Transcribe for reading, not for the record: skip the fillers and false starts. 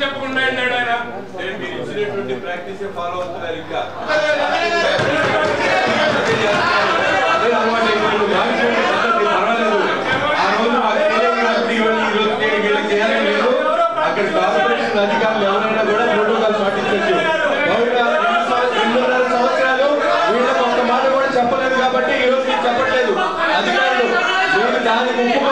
చెప్పకుండా అన్నాడు ఆయన. మీరు ఇచ్చినటువంటి ప్రాక్టీస్ ఫాలో అవుతున్నారు. ఇంకా అదే అలవాటు అయిపోయింది. పర్వాలేదు. ఆ రోజు చేయాలని లేదు. అక్కడ కార్పొరేషన్ అధికారులు ఎవరైనా కూడా ప్రోటోకాల్ పాటించవచ్చు. బహుశా 2.5 సంవత్సరాలు వీళ్ళకి ఒక్క మాట కూడా చెప్పలేదు కాబట్టి ఈ రోజు చెప్పట్లేదు. అధికారులు మీరు దాని ముప్పు